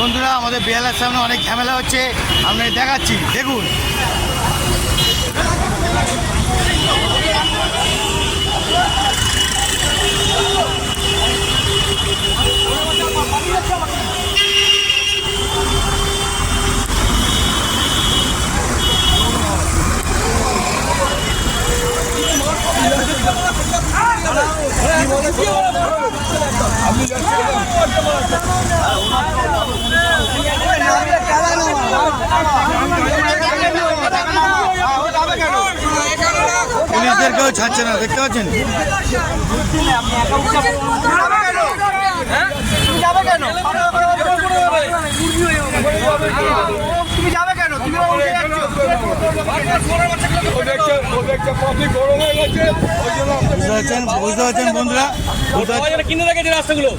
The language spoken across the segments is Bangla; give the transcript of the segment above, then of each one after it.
বন্ধুরা, আমাদের বেহালার সামনে অনেক ঝামেলা হচ্ছে, আপনাদের দেখাচ্ছি, দেখুন। পুলিশদেরকেও ছাড়ছে না, দেখতে পাচ্ছেন। বুঝতে পারছেন বন্ধুরা, কিনে রেখেছে রাস্তাগুলো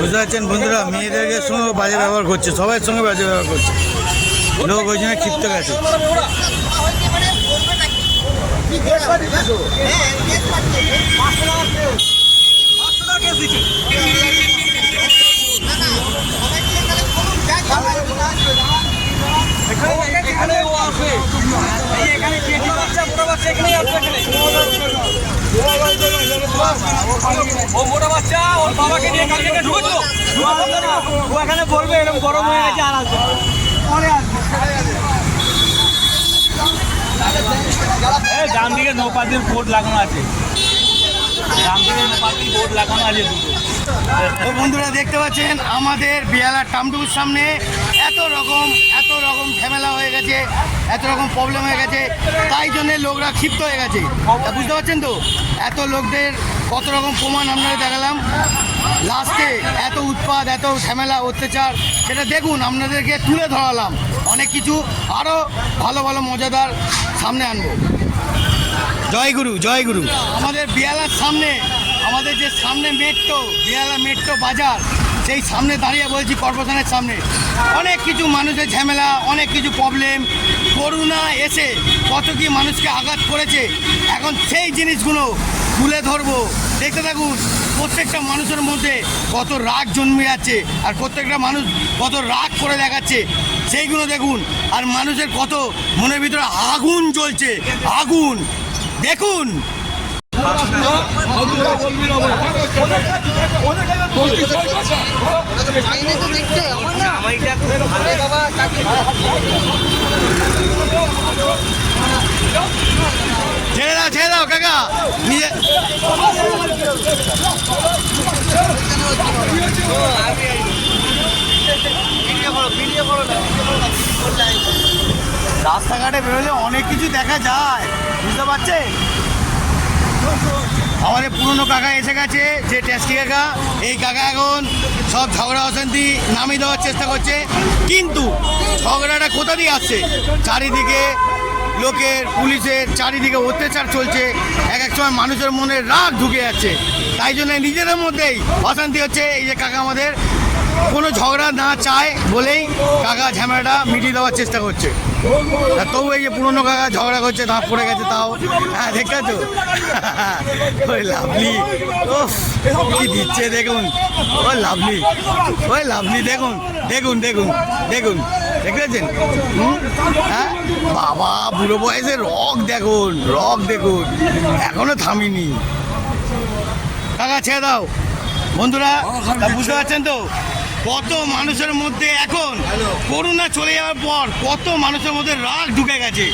বুঝতে পারছেন বন্ধুরা, মেয়েদেরকে সঙ্গে বাজে ব্যবহার করছে, সবার সঙ্গে বাজে ব্যবহার করছে, লোক ওই জন্য ক্ষিপ্ত গেছে। মোটা বাচ্চা ওর বাবাকে নিয়ে কালকে ঢুকলো, ও এখানে বলবে এরকম গরম হয়ে গেছে আর আসবে পরে আসবে। ডান দিকে নৌপাতির বোর্ড লাগানো আছে, ডান দিকে নৌপাতির বোর্ড লাগানো আছে দুটো। তো বন্ধুরা দেখতে পাচ্ছেন আমাদের বেহালার টামটুকুর সামনে এত রকম ঝামেলা হয়ে গেছে, এত রকম প্রবলেম হয়ে গেছে, তাই জন্যে লোকরা ক্ষিপ্ত হয়ে গেছে। বুঝতে পারছেন তো, এত লোকদের কত রকম প্রমাণ আপনারা দেখালাম, লাস্টে এত উৎপাত, এত ঝামেলা, অত্যাচার, সেটা দেখুন, আপনাদেরকে তুলে ধরালাম। অনেক কিছু আরও ভালো ভালো মজাদার সামনে আনবো। জয় গুরু, জয় গুরু। আমাদের বেহালার সামনে, আমাদের যে সামনে মেট্রো, বেহালা মেট্রো বাজার, সেই সামনে দাঁড়িয়ে বলছি, কর্পোরেশনের সামনে অনেক কিছু মানুষের ঝামেলা, অনেক কিছু প্রবলেম, করোনা এসে কত কি মানুষকে আঘাত করেছে, এখন সেই জিনিসগুলো তুলে ধরবো। দেখতে থাকুন, প্রত্যেকটা মানুষের মধ্যে কত রাগ জন্মে যাচ্ছে, আর প্রত্যেকটা মানুষ কত রাগ করে দেখাচ্ছে, সেইগুলো দেখুন। আর মানুষের কত মনের ভিতরে আগুন জ্বলছে, আগুন দেখুন। ছেড়ে দাও কাকা, নিয়ে রাস্তাঘাটে বেরোলে অনেক কিছু দেখা যায়, বুঝতে পারছে। আমাদের পুরনো কাকা এসে গেছে, যে টেস্টি কাকা, এই কাকা এখন সব ঝগড়া অশান্তি নামিয়ে দেওয়ার চেষ্টা করছে, কিন্তু ঝগড়াটা কোথা দিয়ে আসছে? চারিদিকে লোকের, পুলিশের চারিদিকে অত্যাচার চলছে, এক এক সময় মানুষের মনে রাগ ঢুকে যাচ্ছে, তাই জন্য নিজেদের মধ্যেই অশান্তি হচ্ছে। এই যে কাকা আমাদের কোনো ঝগড়া না চায় বলেই কাকা ঝামেলাটা মিটিয়ে দেওয়ার চেষ্টা করছে। তবু এই যে পুরনো কাকা ঝগড়া করছে, দাঁত পড়ে গেছে, তাও হ্যাঁ দেখেছো, ওই লাভলি, ও কি দিচ্ছে দেখুন, ওই লাভলি, ওই লাভলি, দেখুন দেখুন দেখুন দেখুন, দেখেছেন? হ্যাঁ বাবা, বুড়ো বয়সে রক দেখুন, রক দেখুন, এখনো থামিনি। কাকা ছেড়ে দাও। বন্ধুরা বুঝতে পারছেন তো, কত মানুষের মধ্যে এখন করোনা চলে যাওয়ার পর কত মানুষের মধ্যে রাগ ঢুকে গেছে,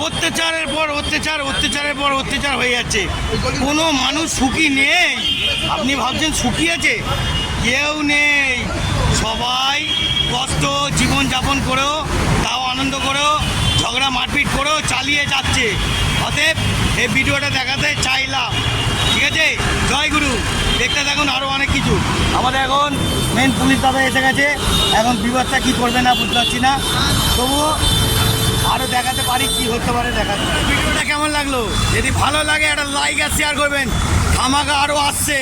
অত্যাচারের পর অত্যাচার, অত্যাচারের পর অত্যাচার হয়ে যাচ্ছে, কোনো মানুষ সুখী নেই। আপনি ভাবছেন সুখী আছে? কেউ নেই, সবাই কষ্ট জীবনযাপন করেও, তাও আনন্দ করেও, ঝগড়া মারপিট করেও চালিয়ে যাচ্ছে। অতএব এই ভিডিওটা দেখাতে চাইলাম, ঠিক আছে? জয় গুরু। দেখতে থাকুন আরও অনেক কিছু। আমাদের এখন মেন পুলিশ দাদা এসে গেছে, এখন বিপদটা কী করবে না বুঝতে পারছি না, তবুও আরও দেখাতে পারি কি হতে পারে। দেখাতে ভিডিওটা কেমন লাগলো? যদি ভালো লাগে একটা লাইক আর শেয়ার করবেন, ধামাকা আরও আসছে।